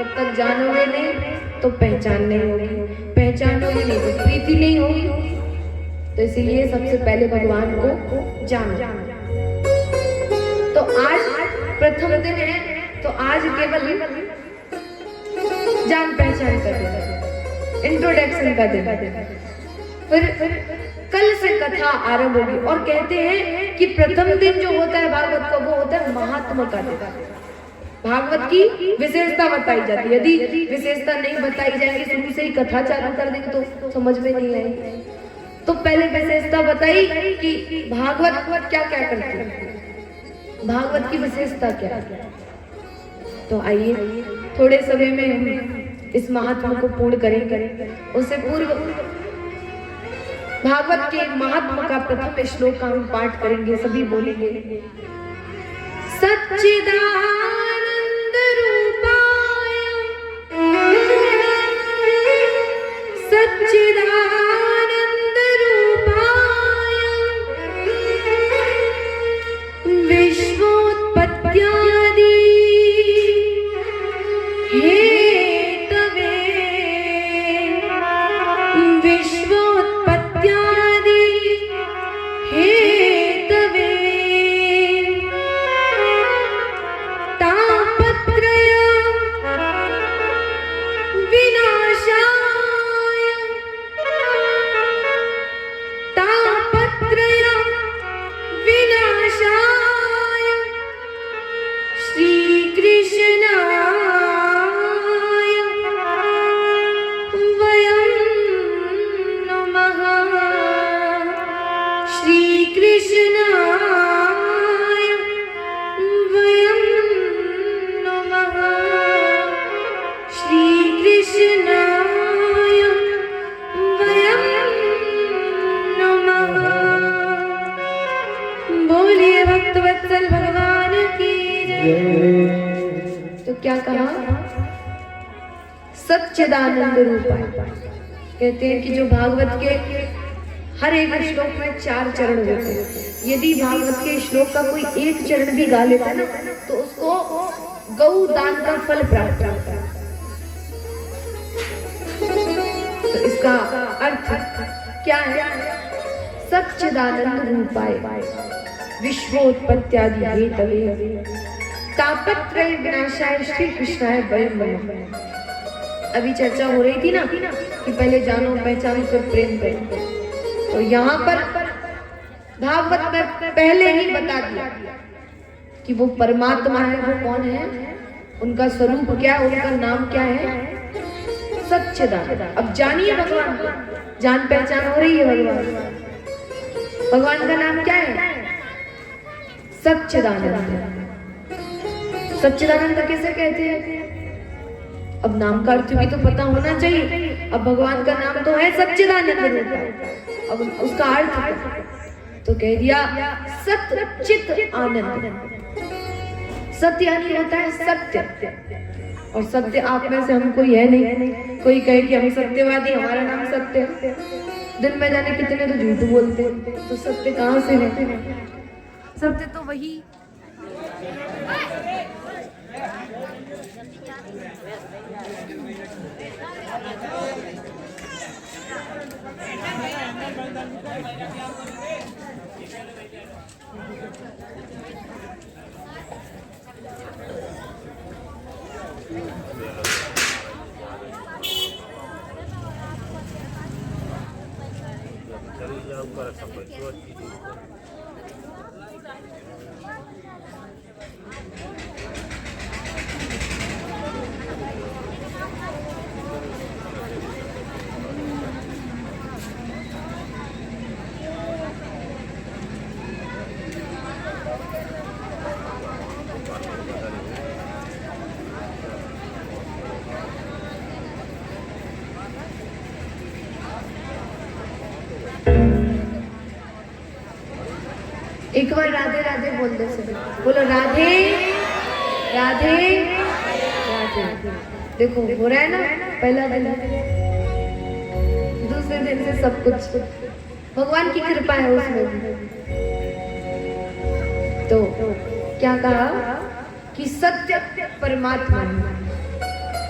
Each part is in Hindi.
जब तक जानोगे नहीं तो पहचान नहीं होगी, पहचानोगे नहीं तो प्रीति नहीं होगी। तो इसीलिए सबसे पहले भगवान को जानो। तो आज प्रथम दिन है, तो आज केवल जान पहचान का दिन, इंट्रोडक्शन का दिन। फिर कल से कथा आरंभ होगी। और कहते हैं कि प्रथम दिन जो होता है भागवत का, वो होता है महात्मा का दिन। भागवत की विशेषता बताई जाती है। यदि विशेषता नहीं बताई जाएगी, शुरू से ही कथा चालू कर देंगे तो समझ में नहीं आएगी। तो पहले विशेषता बताई कि भागवत क्या क्या करती है, भागवत की विशेषता क्या है। तो आइए थोड़े समय में हम इस महात्मा को पूर्ण करेंगे। उससे पूर्व भागवत के महात्मा का प्रथम श्लोक का हम पाठ करेंगे। सभी बोलेंगे, सच्चिदानंद रूपाय सच्चिदानंद रूपाय विश्वोत्पत्त्यादि हेतवे विश्वोत्पत्त्यादि हेतवे तापत्रय विनाशाय तापत्रय विनाशाय श्री कृष्णाय वयं नमः। श्री कृष्णाय वयं नमः। श्री कृष्णाय वयं नमः। बोलिए भक्तवत्सल भगवान की जय। तो क्या कहा, सच्चिदानंद रूपाय। कहते हैं कि जो भागवत के हर एक श्लोक में 4 चरण होते हैं। यदि भागवत के श्लोक का कोई एक चरण भी गा लेता है ना, तो उसको गौ दान का फल प्राप्त होता है। तो इसका अर्थ क्या है, सच्चिदानंद रूपाय विश्वोत्पत्त्यादि हेतवे तापत्रय विनाशाय श्री कृष्णाय वयं नमः। अभी चर्चा हो रही थी ना कि पहले जानो पहचानो फिर प्रेम करो। तो यहाँ पर भागवत में पहले ही बता दिया कि वो परमात्मा है। वो कौन है, उनका स्वरूप क्या है, उनका नाम क्या है, सच्चिदानंद। अब जानिए भगवान को, जान पहचान हो रही है भगवान। भगवान का नाम क्या है, सच्चिदानंद। सच्चिदानंद किसे कहते हैं, अब नाम का अर्थ भी तो पता होना चाहिए। अब भगवान का नाम तो है सच्चिदानंद रूप, अब उसका अर्थ तो कह दिया सच्चित आनंद। सत्य यानी होता है सत्य, और सत्य आप में से हम कोई है नहीं। कोई कहे कि हम सत्यवादी, हमारा नाम सत्य है, दिन में जाने कितने तो झूठ बोलते, तो सत्य कहाँ से है, सत्य तो वही एक बार राधे राधे बोल दो सभी, बोलो राधे राधे राधे। देखो हो रहा है ना, पहला दिन, दूसरे दिन से सब कुछ भगवान की कृपा है उसमें भी। तो क्या कहा कि सत्य परमात्मा है,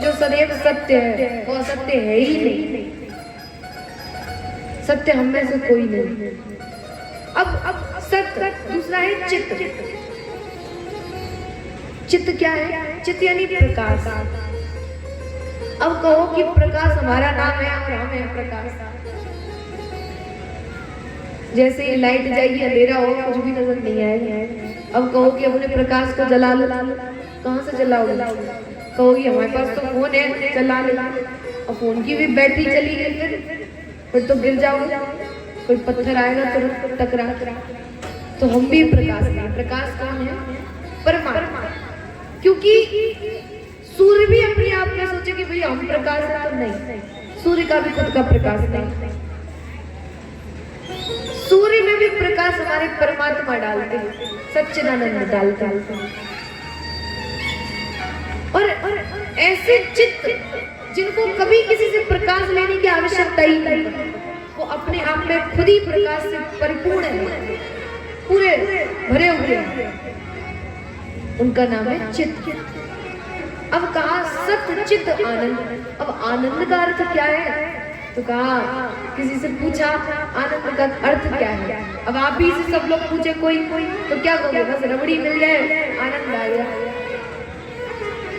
जो सदैव सत्य है वो असत्य है ही नहीं। सत्य हम में से कोई नहीं। अब सत्य दूसरा है चित्त। चित्त क्या है? चित्त यानी प्रकाश। अब कहो कि प्रकाश हमारा नाम है और हम है प्रकाश। जैसे ये लाइट जाएगी, अंधेरा होगा, कुछ भी नजर नहीं आएगा। अब कहो कि अपने प्रकाश को जला लो, कहाँ से जलाओगे? कहोगी हमारे पास तो फोन है, चला ले। और फोन की भी बैटरी चली गई फिर तो गिर जाओगे, कोई पत्थर आएगा तुरंत टकरा। तो हम भी प्रकाश नहीं। प्रकाश कौन है? परमात्मा। क्योंकि सूर्य भी अपने आप में सोचे कि भैया हम प्रकाश है, तो नहीं, सूर्य का भी खुद का प्रकाश नहीं। सूर्य में भी प्रकाश हमारे परमात्मा डालते हैं, सच्चिदानंद डालते हैं। और ऐसे चित्त जिनको कभी किसी से प्रकाश लेने की आवश्यकता ही नहीं, वो अपने आप में खुद ही प्रकाश से परिपूर्ण है, पूरे भरे हुए हैं, उनका नाम है चित्त। अब कहा सत्य चित्त आनंद। अब आनंद का अर्थ क्या है? तो कहा किसी से पूछा आनंद का अर्थ क्या है। अब आप ही से सब लोग पूछे कोई तो क्या कहोगे? बस रबड़ी मिल जाए आनंद आ गया,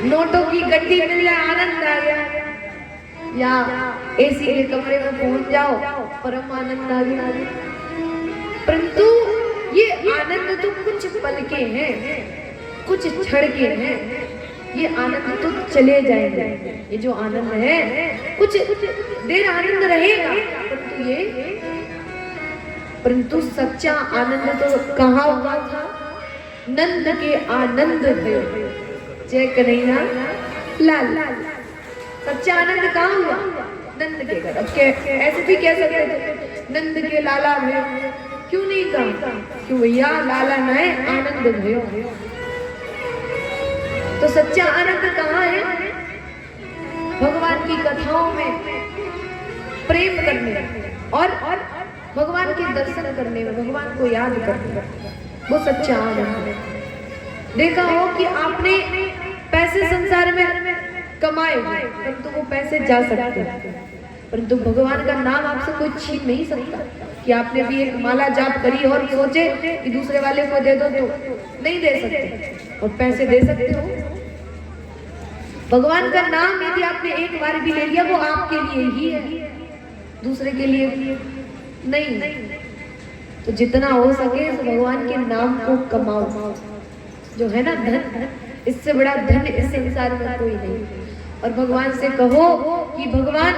नोटों की गड्डी मिल जाए आनंद आ गया, या एसी के कमरे में पहुंच जाओ परम आनंद आ गया। परंतु ये आनंद तो कुछ पल के हैं, कुछ क्षण के हैं। ये आनंद तो चले जाएंगे। ये जो आनंद है कुछ देर आनंद रहेगा, परंतु सच्चा आनंद तो कहाँ हुआ था? नंद के आनंद थे। जय कन्हैया लाल। सच्चा आनंद कहाँ हुआ? नंद के घर। अब ऐसे भी कह सकते थे नंद के लाला भयो, क्यों नहीं कहा? क्यों भैया लाला नए आनंद भयो। तो सच्चा आनंद कहाँ है? भगवान की कथाओं में प्रेम करने और भगवान के दर्शन करने में, भगवान को याद करने में, वो सच्चा आनंद है। देखा हो कि आपने पैसे संसार में कमाए परंतु वो पैसे जा सकते हैं, परंतु भगवान का नाम आपसे कोई छीन नहीं सकता। कि आपने भी एक माला जाप करी और सोचे कि दूसरे वाले को दे दो, तो नहीं दे सकते, और पैसे दे सकते हो। भगवान का नाम यदि आपने एक बार भी ले लिया वो आपके लिए ही है, दूसरे के लिए नहीं। तो जितना हो सके तो भगवान के नाम को कमाओ, जो है ना धन, इससे बड़ा धन इस संसार में कोई नहीं। और भगवान से कहो कि भगवान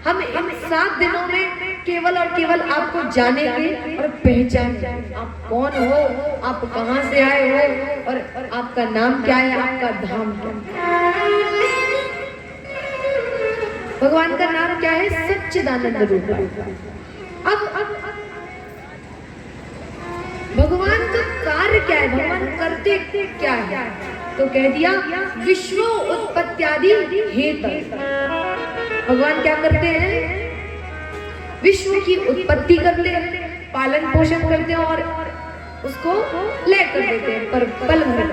हम इन 7 दिनों में केवल और केवल आपको जानेंगे और पहचानेंगे। आप कौन हो, आप कहां से आए हो, और आपका नाम क्या है, आपका धाम क्या है। भगवान का नाम क्या है? सच्चिदानंद रूप। अब भगवान का कार्य क्या है? भगवान करते क्या है? तो कह दिया विश्व उत्पत्त्यादि हेतु। भगवान क्या करते हैं? विश्व की उत्पत्ति करते हैं, पालन पोषण करते हैं और उसको लय कर देते हैं पर पल भर।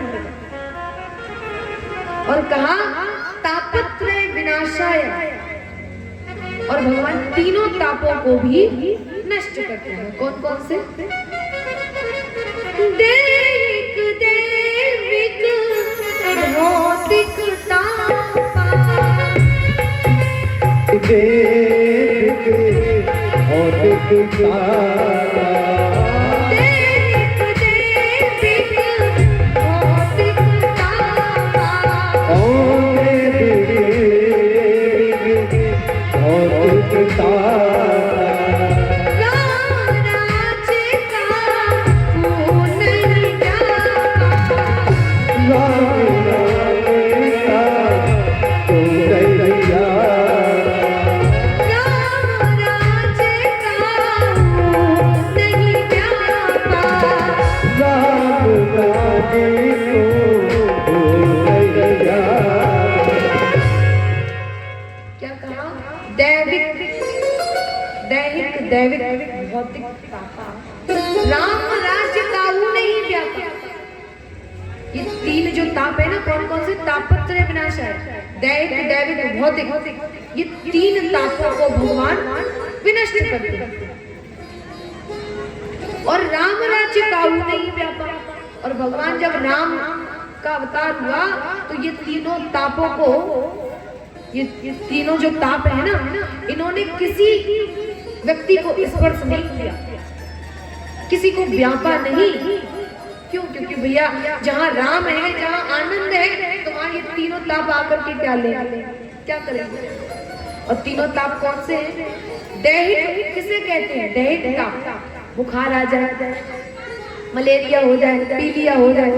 और कहा तापत्रय विनाशाय। और भगवान तीनों तापों को भी नष्ट करते हैं। कौन कौन से? दैहिक दैविक भौतिक ताप, दैविक भौतिक ताप। राम राज्य काहू नहीं व्यापा। ये 3 जो ताप है ना, कौन कौन से? तापत्रय विनाश विनाशाय, दैहिक, दैविक, भौतिक, ये तीन तापों को भगवान विनष्ट करते हैं। और राम राज्य काहू नहीं व्यापा। और भगवान जब राम का अवतार हुआ तो ये तीनों तापों को, ये तीनों जो ताप है ना, इन्होंने किसी व्यक्ति को स्पर्श नहीं किया, किसी को व्यापा नहीं। क्यों? क्योंकि भैया जहाँ राम है, जहाँ आनंद है, तो वहाँ ये तीनों ताप आकर के क्या ले, क्या करेंगे? और तीनों ताप कौन से हैं? दैहिक किसे कहते हैं? दैहिक ताप, बुखार आ जाए, मलेरिया हो जाए, पीलिया हो जाए,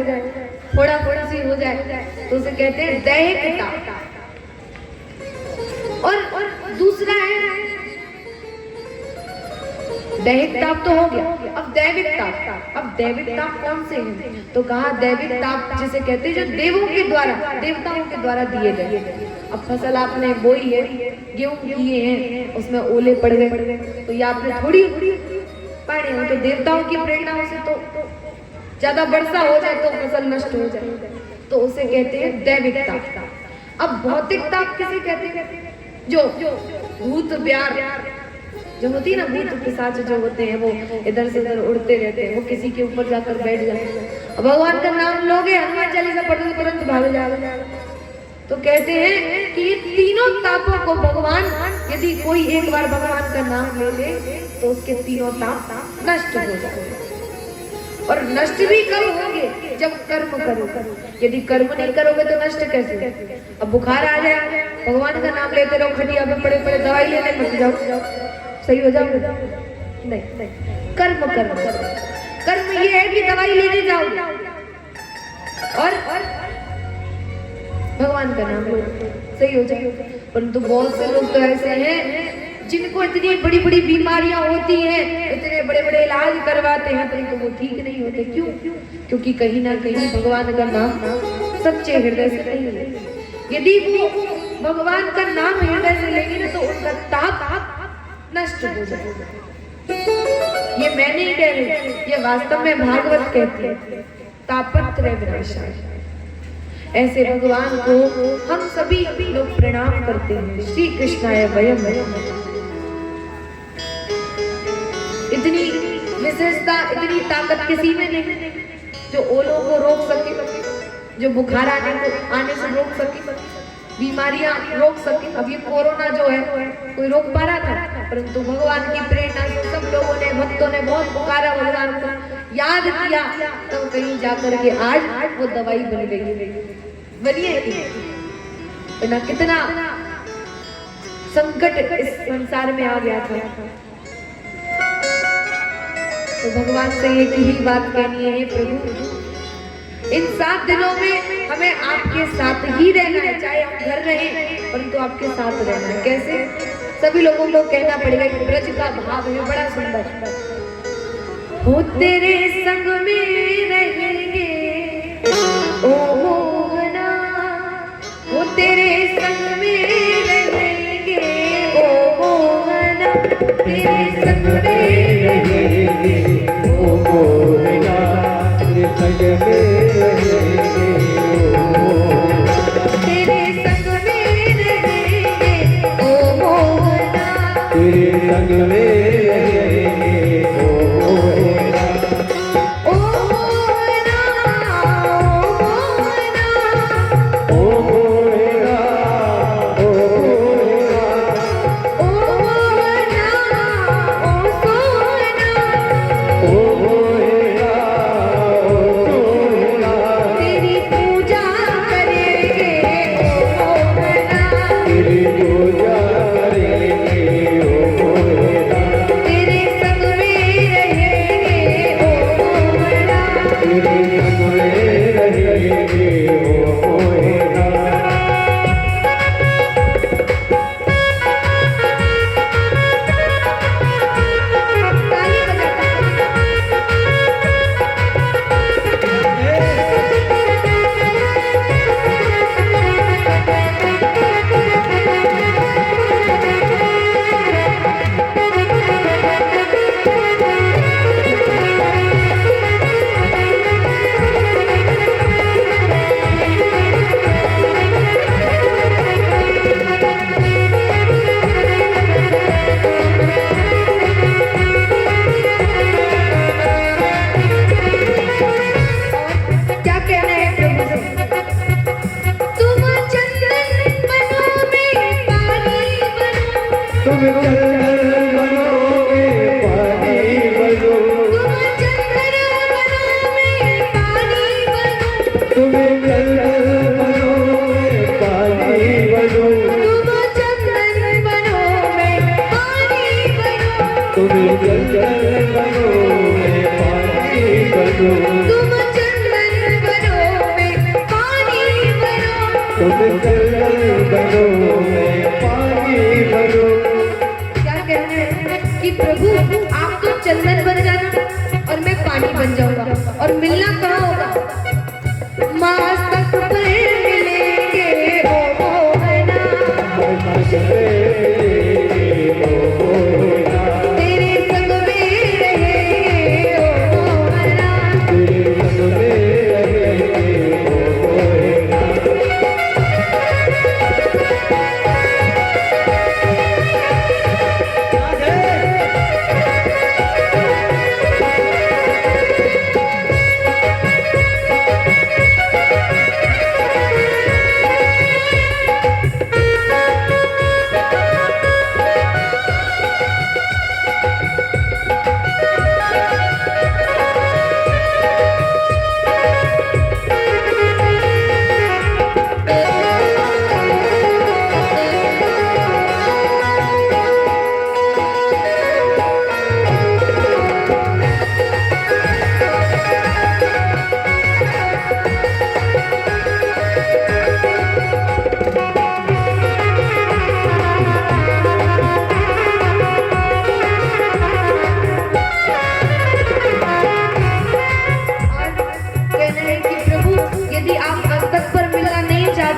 फोड़ा फोड़ी हो जाए, तो उसे कहते हैं दैहिक ताप। और दूसरा है दैहिक ताप तो हो गया, अब दैविक ताप। अब दैविक ताप कौन से हैं? तो कहा दैविक ताप जिसे कहते हैं जो देवों के द्वारा, देवताओं के द्वारा दिए गए। अब फसल आपने बोई है, गेहूं किए हैं, उसमें ओले पड़ गए, तो ये आपने थोड़ी पाने हो, तो देवताओं की प्रेरणा से तो ज्यादा वर्षा हो जाए तो फसल नष्ट हो जाए, तो उसे कहते हैं दैविक ताप। अब भौतिक ताप किसे कहते हैं? जो भूत प्यार जो होती है ना, भूत पिशाच जो होते हैं, वो इधर से उधर उड़ते रहते हैं, वो किसी के ऊपर जाकर बैठ जाते हैं। भगवान का नाम लोगे, हनुमान चालीसा पढ़ लो, तुरंत भाग जाओगे। तो कहते हैं कि ये तीनों तापों को भगवान, यदि कोई एक बार भगवान का नाम ले ले तो उसके तीनों ताप नष्ट हो जाएंगे। और नष्ट भी कब होंगे? जब कर्म करो। यदि कर्म नहीं करोगे तो नष्ट कैसे? अब बुखार आ जाए, भगवान का नाम लेते रहो, खटिया पे पड़े पड़े दवाई लेने मत जाओ, सही हो जाओगे? नहीं, कर्म करो। कर्म ये है कि दवाई लेने जाओ और भगवान का नाम लो, सही हो जाए। परंतु बहुत से लोग तो ऐसे हैं जिनको इतनी बड़ी बड़ी बीमारियां होती हैं, इतने बड़े बड़े इलाज करवाते हैं, परंतु वो ठीक नहीं होते। क्यों? क्योंकि कहीं ना कहीं भगवान का नाम सच्चे हृदय से नहीं है। यदि वो भगवान का नाम हृदय से लेंगे ना तो उनका ताप नष्ट हो जाएगा। ये मैं नहीं कह रही, ये वास्तव में भागवत कहती है, तापत्रय विनाशाय। ऐसे भगवान को हम सभी लोग प्रणाम करते हैं। श्री कृष्णाय वयम। इतनी विशेषता, इतनी ताकत किसी में नहीं जो ओलों को रोक सके, जो बुखार आने से रोक सके, बीमारियां रोक सके। अब ये कोरोना जो है कोई रोक पा रहा था, परंतु भगवान की प्रेरणा से सब लोगों ने, भक्तों ने बहुत पुकारा, भगवान को याद किया, तब तो कहीं जाकर के आज वो दवाई बन गई। बनिए ना, कितना संकट इस संसार में आ गया था। तो भगवान से एक ही बात कहनी है, प्रभु इन 7 दिनों में हमें आपके साथ ही रहना है, चाहे हम घर रहें परंतु आपके साथ रहना है। कैसे? सभी लोगों को कहना पड़ेगा कि ब्रज का भाव है बड़ा सुंदर। हो तेरे संग में रहेंगे ओ मोहना, हो तेरे संग में रहेंगे ओ मोहना, तेरे संग में रहेंगे ओ मोहना, तेरे संग में रहेंगे ओ मोहना, तेरे संग में रहेंगे ओ मोहना, ओ मोहना, ओ मोहना, ओ मोहना, ओ मोहना, ओ सोहना, ओ मोहना, ओ सोहना, कि प्रभु आप तो चंदन बन जाना और मैं पानी बन जाऊंगा। और मिलना कहाँ होगा? मस्तक पर मिलेंगे ओ मोहना, तेरे संग में रहेंगे ओ मोहना।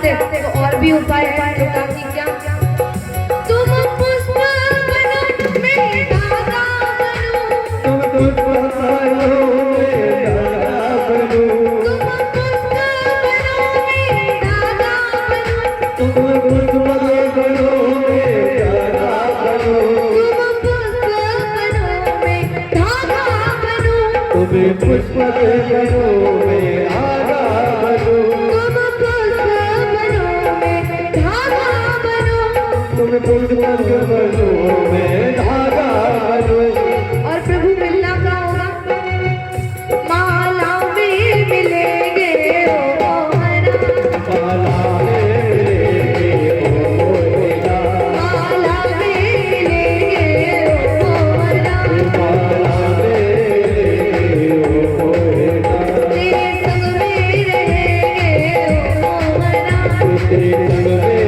तो और भी उपाय है जो ताकि क्या तुम पुष्प बनो मैं धागा बनूं, तुम पुष्प बनो मैं धागा बनूं, तुम पुष्प बनो मैं धागा बनूं, तुम पुष्प बनो मैं धागा बनूं, तुम पुष्प बनो मैं धागा बनूं, तुम पुष्प बनो मैं धागा बनूं, और प्रभु मिलना का होगा? माला में मिलेंगे ओ मोहना, माला में मिलेंगे ओ मोहना, माला में मिलेंगे ओ मोहना, माला में मिलेंगे ओ मोहना, तेरे संग में रहेंगे ओ मोहना, तेरे संग में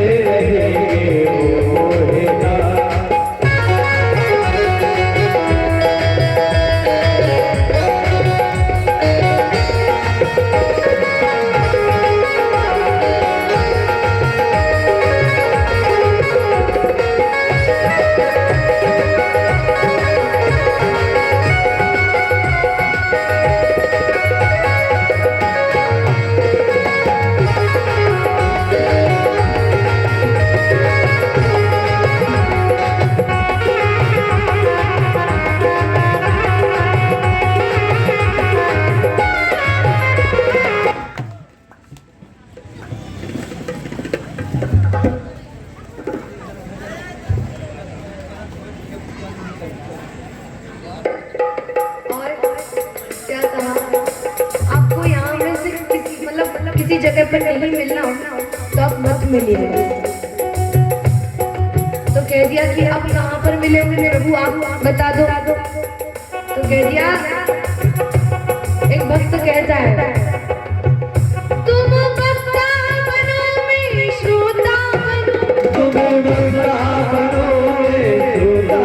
किसी जगह पर नहीं मिलना हो तो आप मत मिलिए। तो कह दिया कि आप कहाँ पर मिले होंगे प्रभु आप बता दो। तो कह दिया एक भक्त कहता है तुम वक्ता बनो मैं श्रोता बनो, तुम वक्ता बनो मैं श्रोता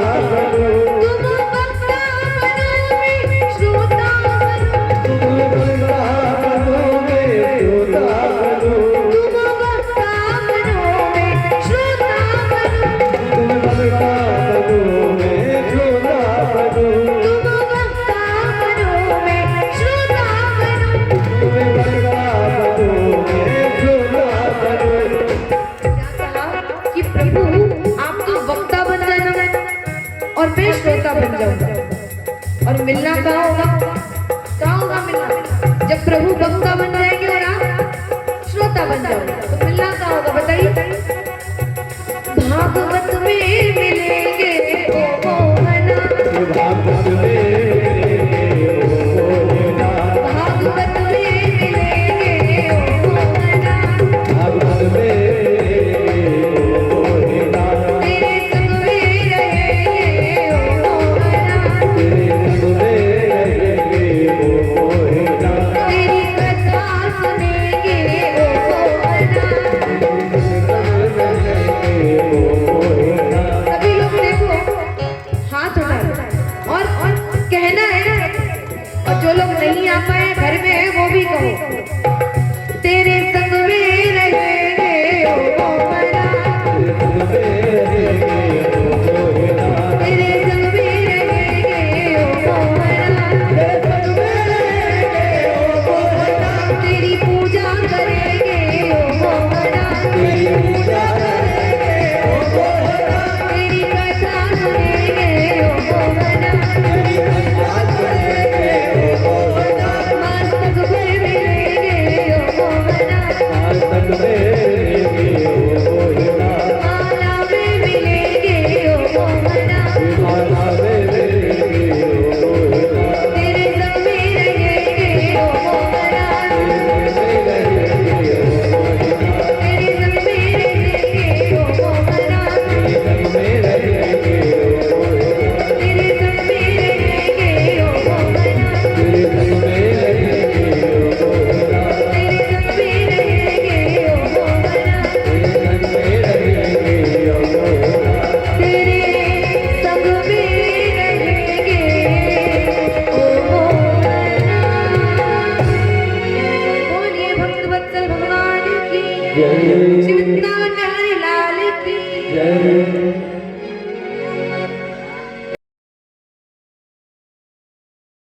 बनो, तुम वक्ता बनो मैं श्रोता बनो, तुम वक्ता बनो मैं श्रोता बनो, तुम वक्ता बनो मैं श्रोता बनो, तुम वक्ता बनो मैं श्रोता बनो, तुम वक्ता बनो मैं श्रोता बनो, तुम वक्ता बनो मैं श्रोता बनो। क्या कहा कि प्रभु आप तो वक्ता बन जाना और मैं श्रोता बन जाऊंगा। और मिलना कहाँ होगा? कहाँ होगा मिलना? जब प्रभु वक्ता बन जाएंगे और आप श्रोता बन जाओगे तो मिलना कहाँ होगा बताइए? भागवत में मिलेंगे श्री वृंदावन बिहारी लाल की जय।